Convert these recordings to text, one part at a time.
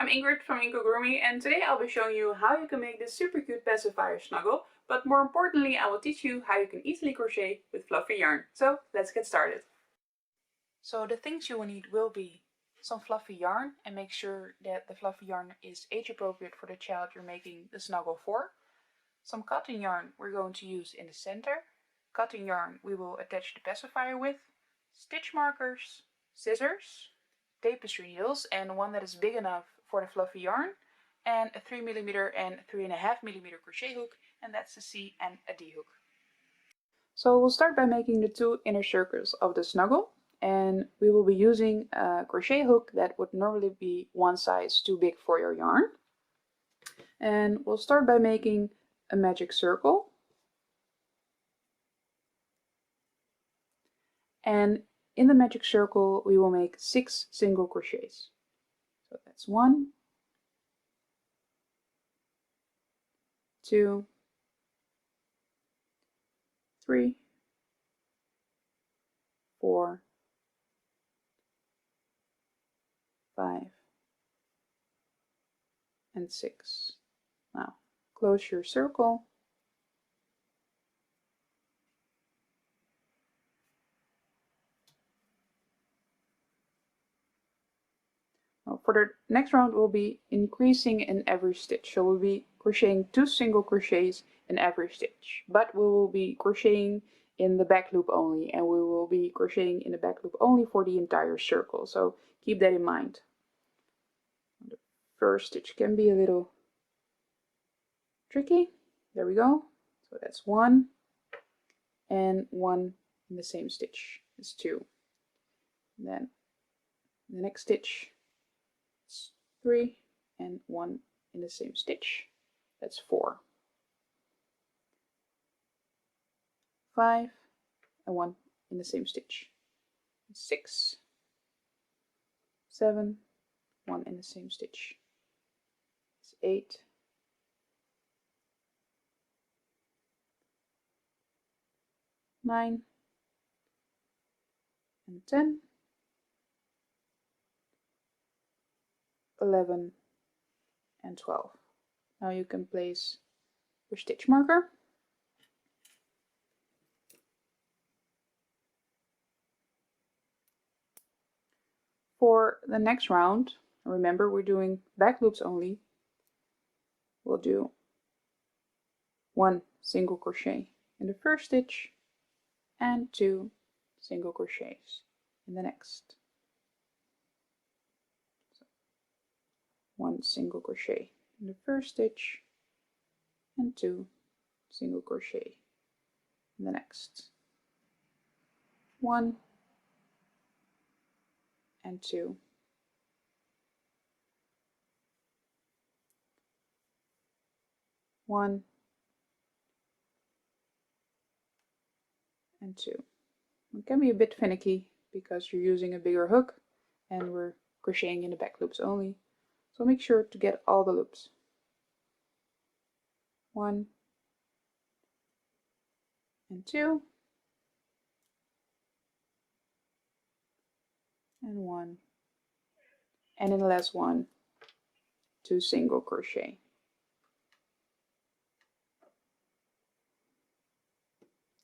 I'm Ingrid from Inkogurumi, and today I'll be showing you how you can make this super cute pacifier snuggle, but more importantly I will teach you how you can easily crochet with fluffy yarn. So let's get started. So the things you will need will be some fluffy yarn, and make sure that the fluffy yarn is age appropriate for the child you're making the snuggle for. Some cotton yarn we're going to use in the center. Cotton yarn we will attach the pacifier with. Stitch markers, scissors, tapestry needles, and one that is big enough for the fluffy yarn, and a 3mm and 3.5mm crochet hook, and that's a C and a D hook. So we'll start by making the two inner circles of the snuggle, and we will be using a crochet hook that would normally be one size too big for your yarn. And we'll start by making a magic circle, and in the magic circle we will make 6 single crochets. So that's 1, 2, 3, 4, 5, and 6. Now close your circle. Now for the next round we'll be increasing in every stitch. So we'll be crocheting 2 single crochets in every stitch, but we will be crocheting in the back loop only, and we will be crocheting in the back loop only for the entire circle. So keep that in mind. The first stitch can be a little tricky. There we go. So that's 1, and 1 in the same stitch is 2. And then the next stitch is 3, and 1 in the same stitch. That's 4. 5, and 1 in the same stitch. 6, 7, 1 in the same stitch. It's 8, 9, and 10, 11, and 12. Now you can place your stitch marker. For the next round, remember we're doing back loops only, we'll do 1 single crochet in the first stitch and 2 single crochets in the next. So 1 single crochet in the first stitch and 2 single crochet in the next. 1 and 2. 1 and 2. It can be a bit finicky because you're using a bigger hook and we're crocheting in the back loops only. So make sure to get all the loops. 1 and 2 and 1, and in the last one 2 single crochet.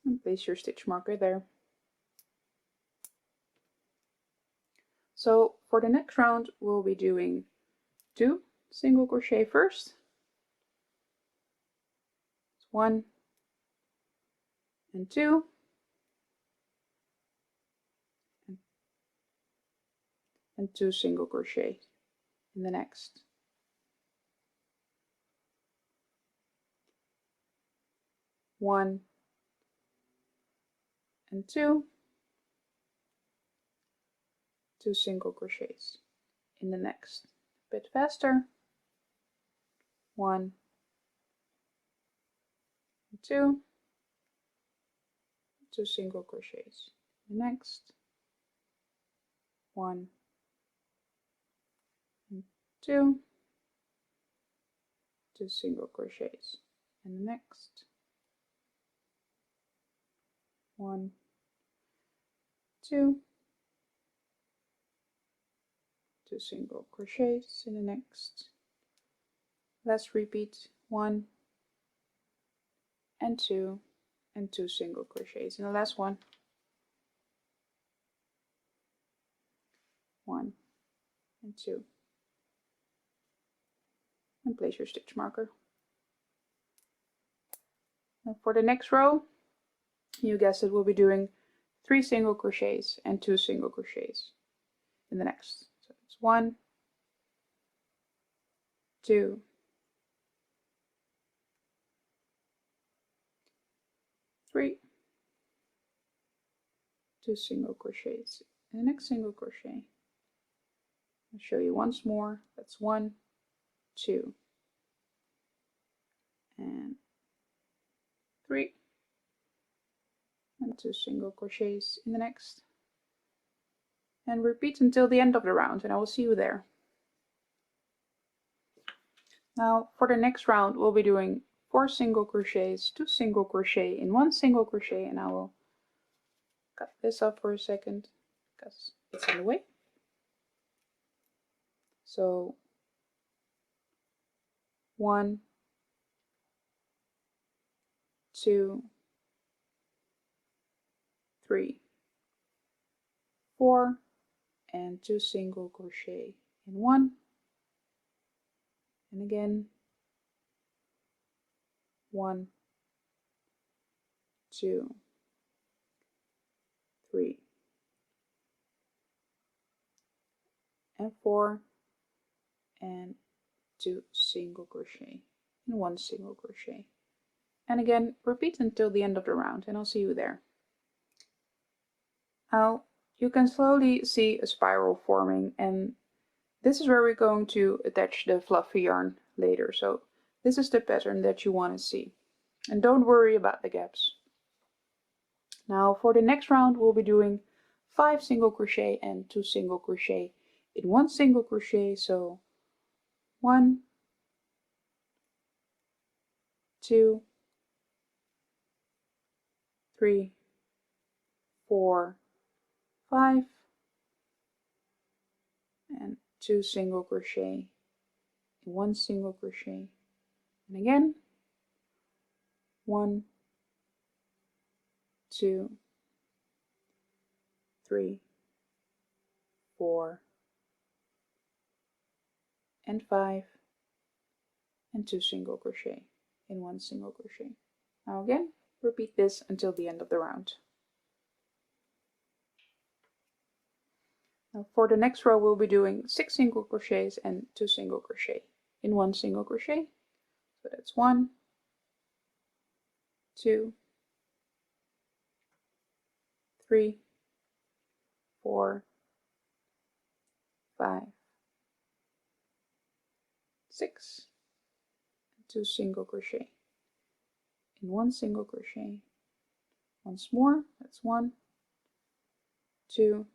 And place your stitch marker there. So for the next round we'll be doing 2 single crochet first. 1 and 2, and 2 single crochet in the next. 1 and 2, 2 single crochets in the next. A bit faster. 1 and 2, 2 single crochets in the next. 1 and 2, 2 single crochets in the next. 1, 2, 2 single crochets in the next. Let's repeat 1 and 2 and 2 single crochets in the last one. 1 and 2. And place your stitch marker. Now for the next row, you guessed it, we'll be doing 3 single crochets and 2 single crochets in the next. So it's 1, 2, 3, 2 single crochets in the next single crochet. I'll show you once more. That's 1, 2, and 3, and 2 single crochets in the next. And repeat until the end of the round, and I will see you there. Now for the next round, we'll be doing 4 single crochets, 2 single crochet in 1 single crochet, and I will cut this up for a second because it's in the way. So 1, 2, 3, 4, and 2 single crochet in 1, and again 1, 2, 3, and 4, and 2 single crochet in 1 single crochet. And again, repeat until the end of the round, and I'll see you there. Now, you can slowly see a spiral forming, and this is where we're going to attach the fluffy yarn later. So this is the pattern that you want to see. And don't worry about the gaps. Now for the next round, we'll be doing 5 single crochet and 2 single crochet in 1 single crochet. So 1, 2, 3, 4, 5, and 2 single crochet in 1 single crochet, and again 1, 2, 3, 4, and 5, and 2 single crochet in 1 single crochet. Now again, repeat this until the end of the round. Now for the next row, we'll be doing 6 single crochets and 2 single crochet in 1 single crochet. So that's 1, 2, 3, 4, 5, 6, and 2 single crochet in 1 single crochet. Once more, that's 1, 2,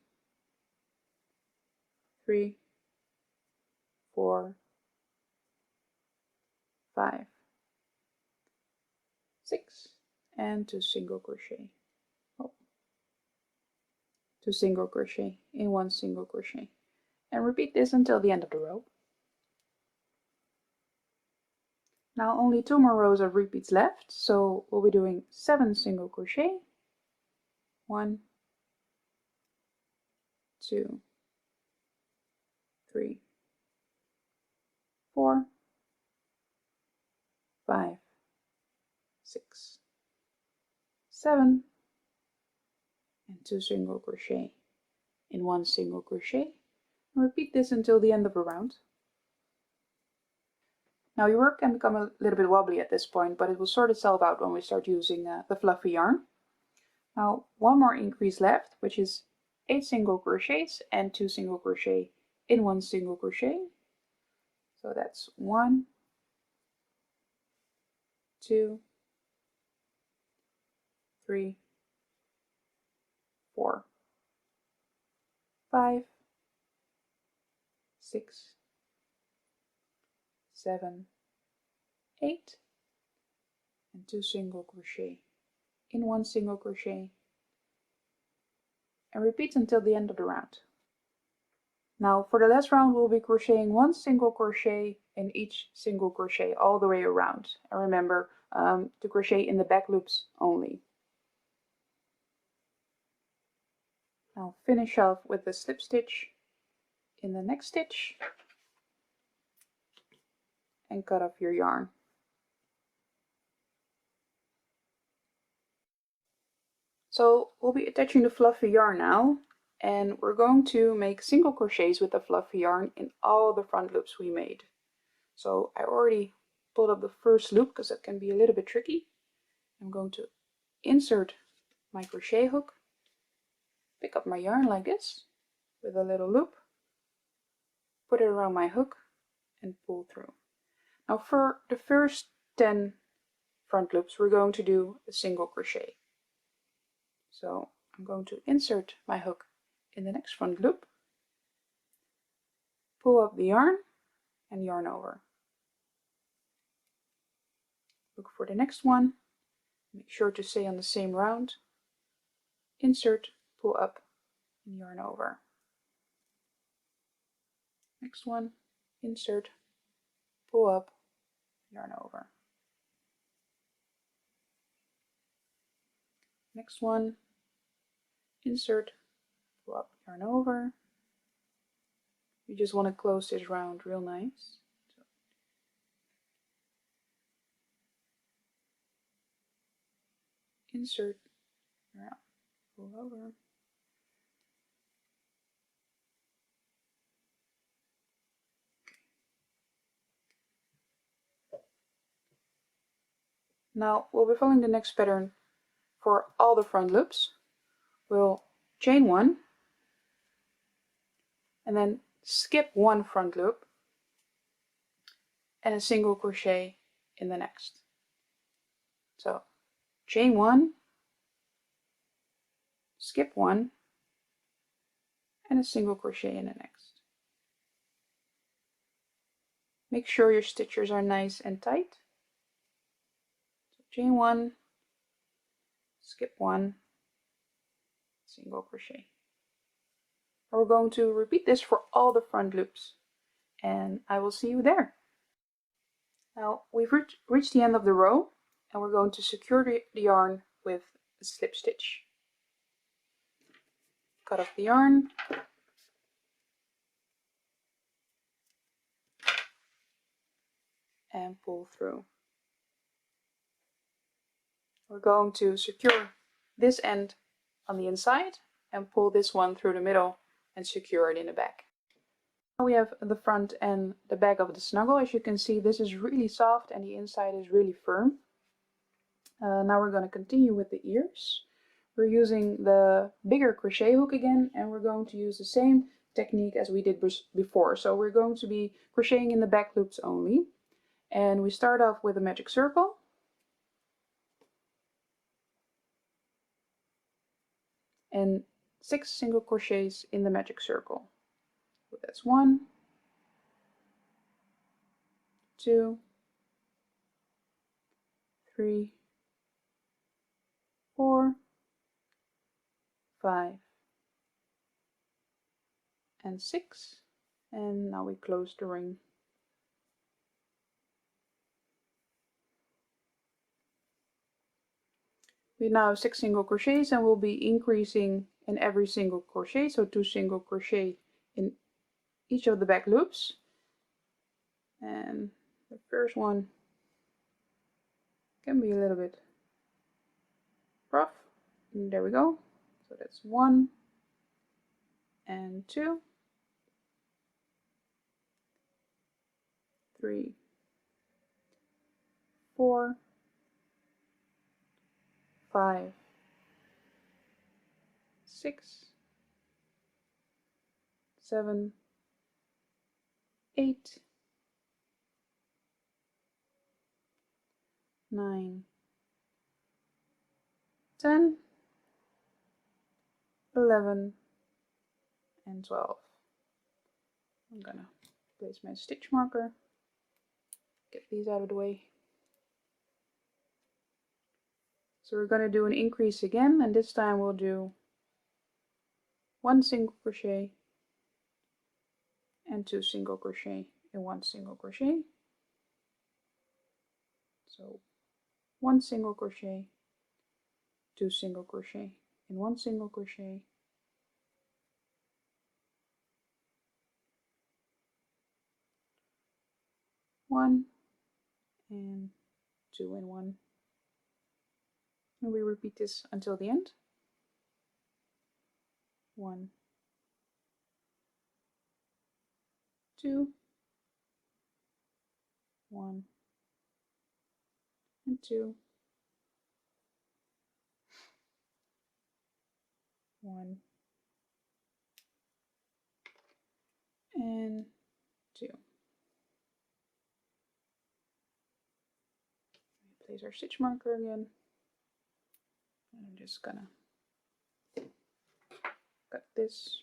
3, 4, 5, 6, and 2 single crochet. 2 single crochet in 1 single crochet, and repeat this until the end of the row. Now only 2 more rows of repeats left, so we'll be doing 7 single crochet, 1, 2, 3, 4, 5, 6, 7, and 2 single crochet in 1 single crochet, and repeat this until the end of the round. Now your work can become a little bit wobbly at this point, but it will sort itself out when we start using the fluffy yarn. Now 1 more increase left, which is 8 single crochets and 2 single crochet in 1 single crochet. So that's 1, 2, 3, 4, 5, 6, 7, 8, and 2 single crochet in 1 single crochet, and repeat until the end of the round. Now for the last round we'll be crocheting one single crochet in each single crochet all the way around. And remember to crochet in the back loops only. Now finish off with the slip stitch in the next stitch and cut off your yarn. So we'll be attaching the fluffy yarn now, and we're going to make single crochets with the fluffy yarn in all the front loops we made. So I already pulled up the first loop because that can be a little bit tricky. I'm going to insert my crochet hook, pick up my yarn like this with a little loop, put it around my hook and pull through. Now for the first 10 front loops we're going to do a single crochet. So I'm going to insert my hook in the next front loop, pull up the yarn and yarn over. Look for the next one, make sure to stay on the same round, insert, pull up and yarn over. Next one, insert, pull up, yarn over. Next one, insert, pull up, yarn over. You just want to close this round real nice. Insert, around, pull over. Now we'll be following the next pattern for all the front loops. We'll chain one and then skip one front loop and a single crochet in the next. So chain one, skip one and a single crochet in the next. Make sure your stitches are nice and tight. So chain one, skip one, single crochet. And we're going to repeat this for all the front loops and I will see you there. Now we've reached the end of the row and we're going to secure the yarn with a slip stitch. Cut off the yarn, and pull through. We're going to secure this end on the inside and pull this one through the middle and secure it in the back. Now we have the front and the back of the snuggle. As you can see, this is really soft and the inside is really firm. Now we're going to continue with the ears. We're using the bigger crochet hook again, and we're going to use the same technique as we did before. So we're going to be crocheting in the back loops only. And we start off with a magic circle. And 6 single crochets in the magic circle. So that's 1, 2, 3, 4, 5, and 6. And now we close the ring. We now have 6 single crochets and we'll be increasing in every single crochet, so 2 single crochet in each of the back loops. And the first one can be a little bit rough. And there we go. So that's 1 and 2, 3, 4, 5, 6, 7, 8, 9, 10, 11, and 12. I'm gonna place my stitch marker, get these out of the way. So we're going to do an increase again, and this time we'll do 1 single crochet and 2 single crochet in 1 single crochet. So 1 single crochet, 2 single crochet in 1 single crochet, 1 and 2 in 1, and we repeat this until the end. 1, 2, 1 and 2, 1 and 2. Place our stitch marker again. And I'm just gonna cut this.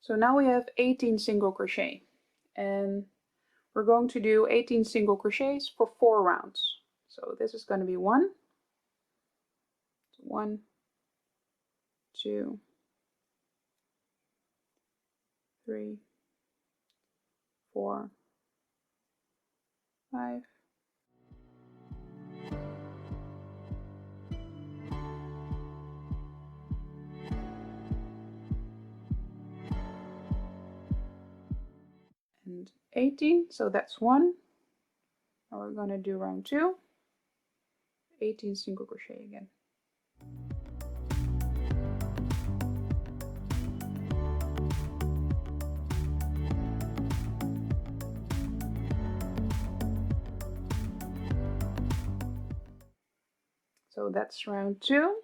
So now we have 18 single crochet, and we're going to do 18 single crochets for 4 rounds. So this is going to be 1, 2, 3, 4, 5, and 18. So that's 1. Now we're going to do round 2, 18 single crochet again. So that's round 2.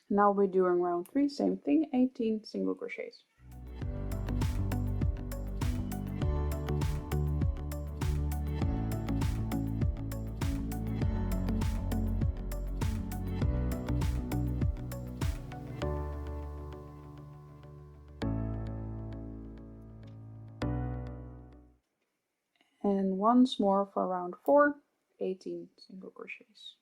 Now we're doing round 3, same thing, 18 single crochets. And once more for round 4, 18 single crochets.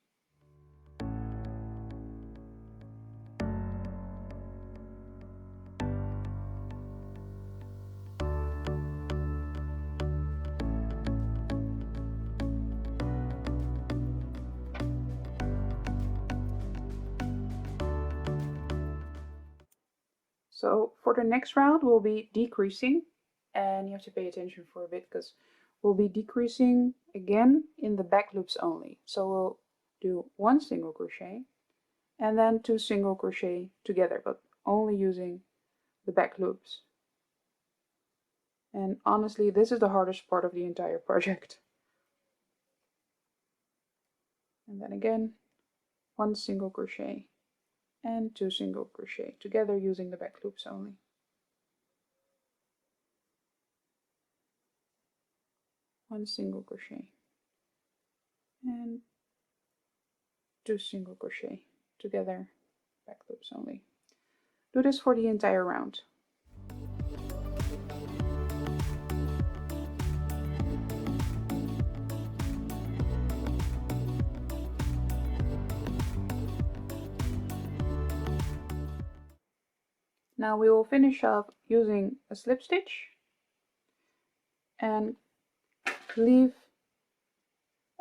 So for the next round we'll be decreasing, and you have to pay attention for a bit because we'll be decreasing again in the back loops only. So we'll do 1 single crochet and then 2 single crochet together, but only using the back loops. And honestly, this is the hardest part of the entire project. And then again 1 single crochet and 2 single crochet together using the back loops only. One single crochet and 2 single crochet together, back loops only. Do this for the entire round. Now we will finish up using a slip stitch and leave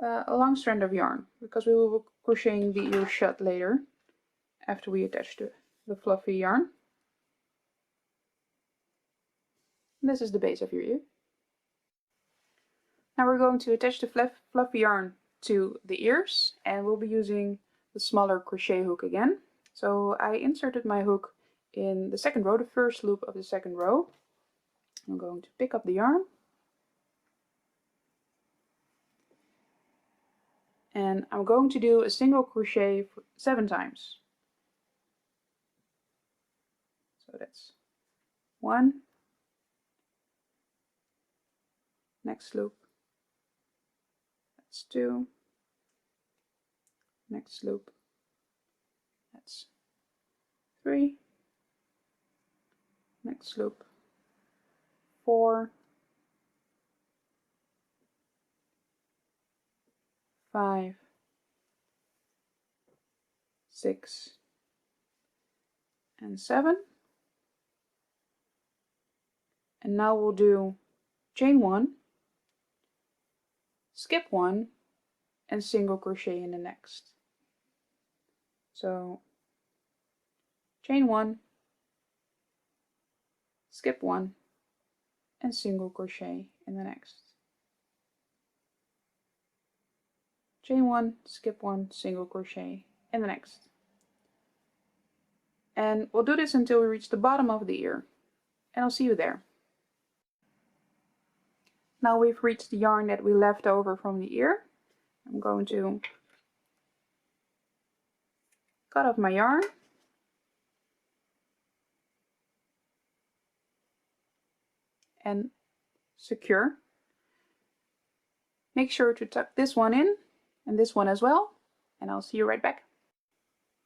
a long strand of yarn, because we will be crocheting the ears shut later after we attach the fluffy yarn. This is the base of your ear. Now we're going to attach the fluffy yarn to the ears, and we'll be using the smaller crochet hook again. So I inserted my hook in the second row, the first loop of the second row. I'm going to pick up the yarn and I'm going to do a single crochet 7 times. So that's 1, next loop, that's 2, next loop, that's 3, next loop, 4, 5, 6, and 7. And now we'll do chain 1, skip 1, and single crochet in the next. So chain 1, skip 1, and single crochet in the next. Chain 1, skip 1, single crochet in the next. And we'll do this until we reach the bottom of the ear, and I'll see you there. Now we've reached the yarn that we left over from the ear. I'm going to cut off my yarn and secure. Make sure to tuck this one in and this one as well, and I'll see you right back.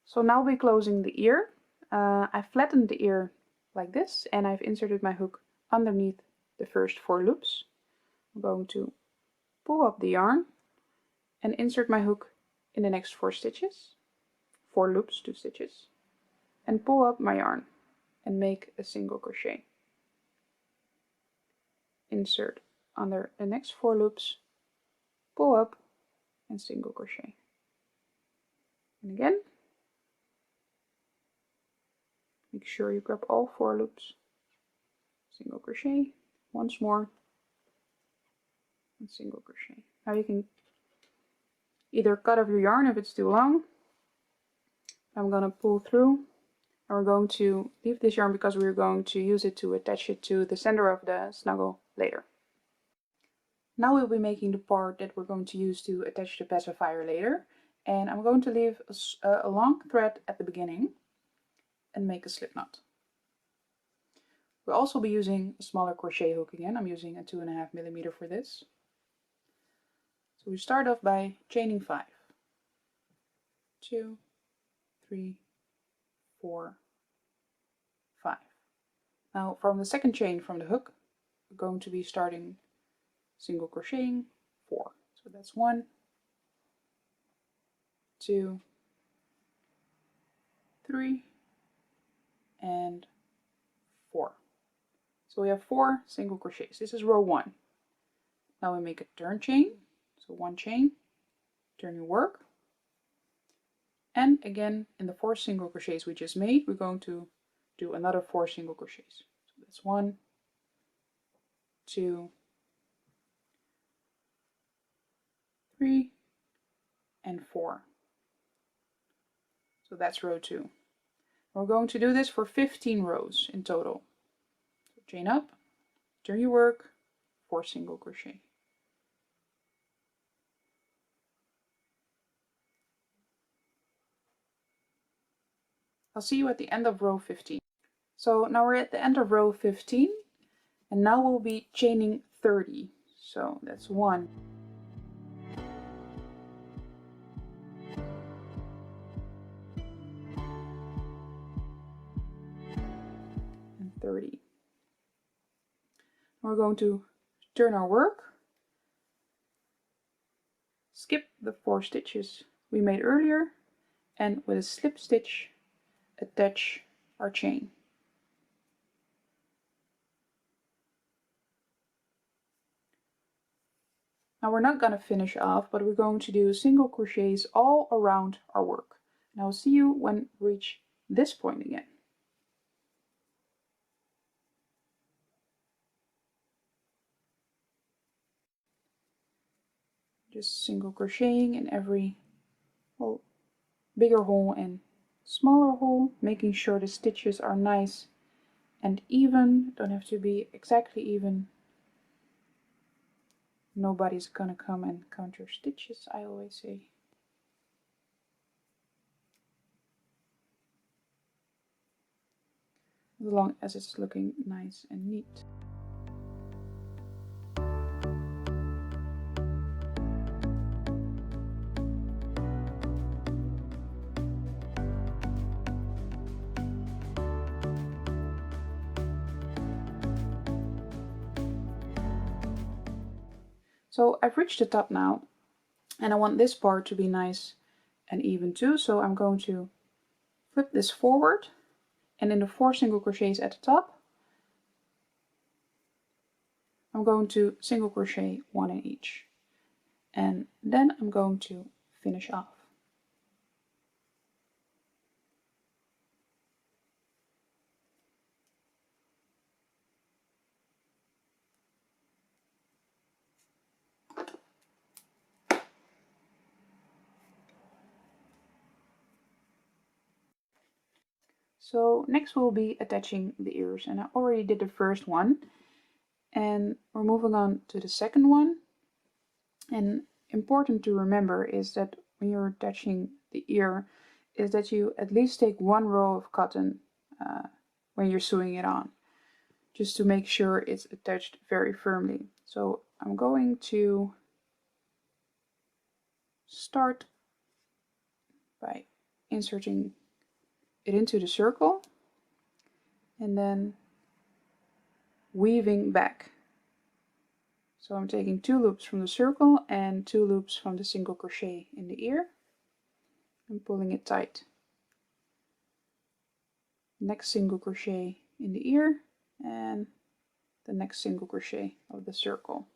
So now we're closing the ear. I've flattened the ear like this, and I've inserted my hook underneath the first 4 loops. I'm going to pull up the yarn and insert my hook in the next 4 stitches, 4 loops, 2 stitches, and pull up my yarn and make a single crochet. Insert under the next 4 loops, pull up, and single crochet. And again, make sure you grab all 4 loops, single crochet, once more, and single crochet. Now you can either cut off your yarn if it's too long. I'm going to pull through, and we're going to leave this yarn because we're going to use it to attach it to the center of the snuggle later. Now we'll be making the part that we're going to use to attach the pacifier later, and I'm going to leave a long thread at the beginning and make a slip knot. We'll also be using a smaller crochet hook again. I'm using a 2.5mm for this. So we start off by chaining 5. 2, 3, 4, 5. Now from the second chain from the hook, we're going to be starting single crocheting 4. So that's 1, 2, 3, and 4. So we have 4 single crochets. This is row 1. Now we make a turn chain. So 1 chain, turn your work, and again in the 4 single crochets we just made, we're going to do another 4 single crochets. So that's 1, 2, 3, and 4. So that's row 2. We're going to do this for 15 rows in total. So chain up, turn your work, 4 single crochet. I'll see you at the end of row 15. So now we're at the end of row 15, and now we'll be chaining 30. So that's 1, and 30. We're going to turn our work, skip the 4 stitches we made earlier, and with a slip stitch attach our chain. Now we're not going to finish off, but we're going to do single crochets all around our work. And I'll see you when we reach this point again. Just single crocheting in every bigger hole and smaller hole, making sure the stitches are nice and even. Don't have to be exactly even. Nobody's gonna come and count your stitches, I always say. As long as it's looking nice and neat. So I've reached the top now, and I want this part to be nice and even too, so I'm going to flip this forward and in the 4 single crochets at the top, I'm going to single crochet 1 in each, and then I'm going to finish off. So next we'll be attaching the ears, and I already did the first one, and we're moving on to the second one. And important to remember is that when you're attaching the ear is that you at least take 1 row of cotton when you're sewing it on, just to make sure it's attached very firmly. So I'm going to start by inserting it into the circle and then weaving back. So I'm taking 2 loops from the circle and 2 loops from the single crochet in the ear and pulling it tight. Next single crochet in the ear and the next single crochet of the circle.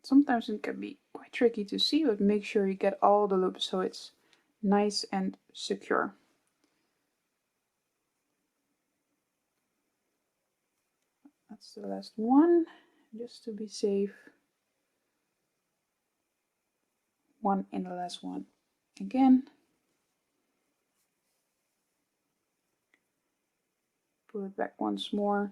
Sometimes it can be quite tricky to see, but make sure you get all the loops so it's nice and secure. That's the last one, just to be safe. 1 in the last one again. Pull it back once more.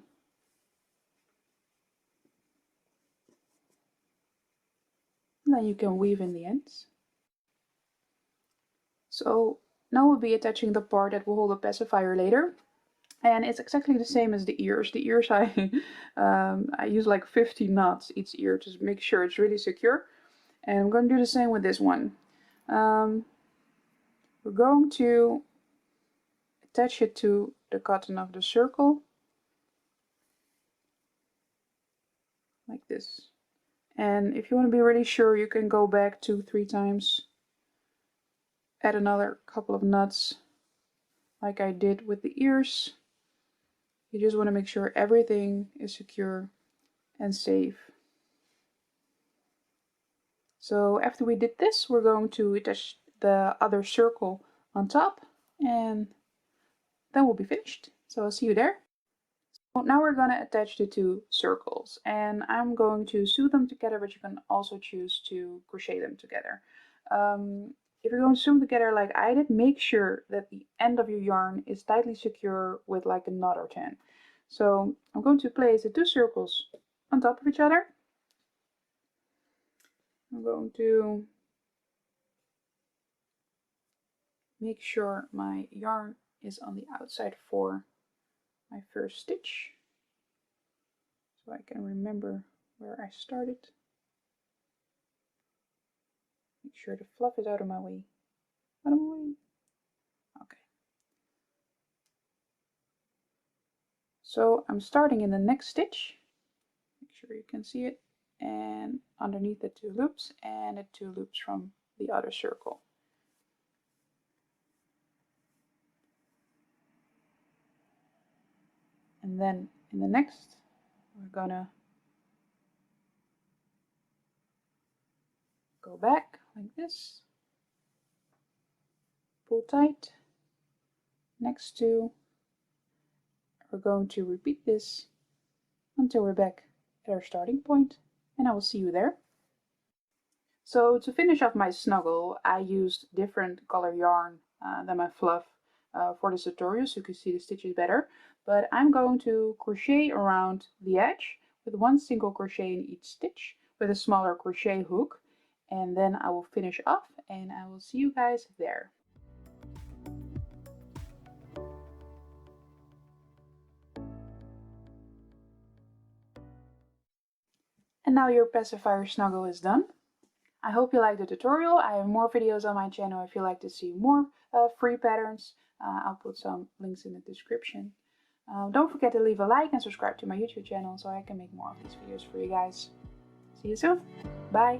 And then you can weave in the ends. So now we'll be attaching the part that will hold the pacifier later. And it's exactly the same as the ears. The ears I use like 50 knots each ear to make sure it's really secure. And I'm going to do the same with this one. We're going to attach it to the cotton of the circle, like this. And if you want to be really sure, you can go back 2-3 times, add another couple of knots, like I did with the ears. You just want to make sure everything is secure and safe. So after we did this, we're going to attach the other circle on top, and then we'll be finished. So I'll see you there. So now we're going to attach the 2 circles, and I'm going to sew them together, but you can also choose to crochet them together. If you're going to sew them together like I did, make sure that the end of your yarn is tightly secure with like a knot or 10. So I'm going to place the 2 circles on top of each other. I'm going to make sure my yarn is on the outside for my first stitch, so I can remember where I started. Make sure the fluff is out of my way. Out of my way. Okay. So I'm starting in the next stitch. Make sure you can see it. And underneath the 2 loops and the 2 loops from the other circle. And then in the next, we're gonna go back like this, pull tight, next 2, we're going to repeat this until we're back at our starting point, and I will see you there. So to finish off my snuggle, I used different color yarn than my fluff for this tutorial, so you can see the stitches better. But I'm going to crochet around the edge with 1 single crochet in each stitch with a smaller crochet hook, and then I will finish off and I will see you guys there. And now your pacifier snuggle is done. I hope you liked the tutorial. I have more videos on my channel if you like to see more free patterns. I'll put some links in the description. Don't forget to leave a like and subscribe to my YouTube channel so I can make more of these videos for you guys. See you soon. Bye.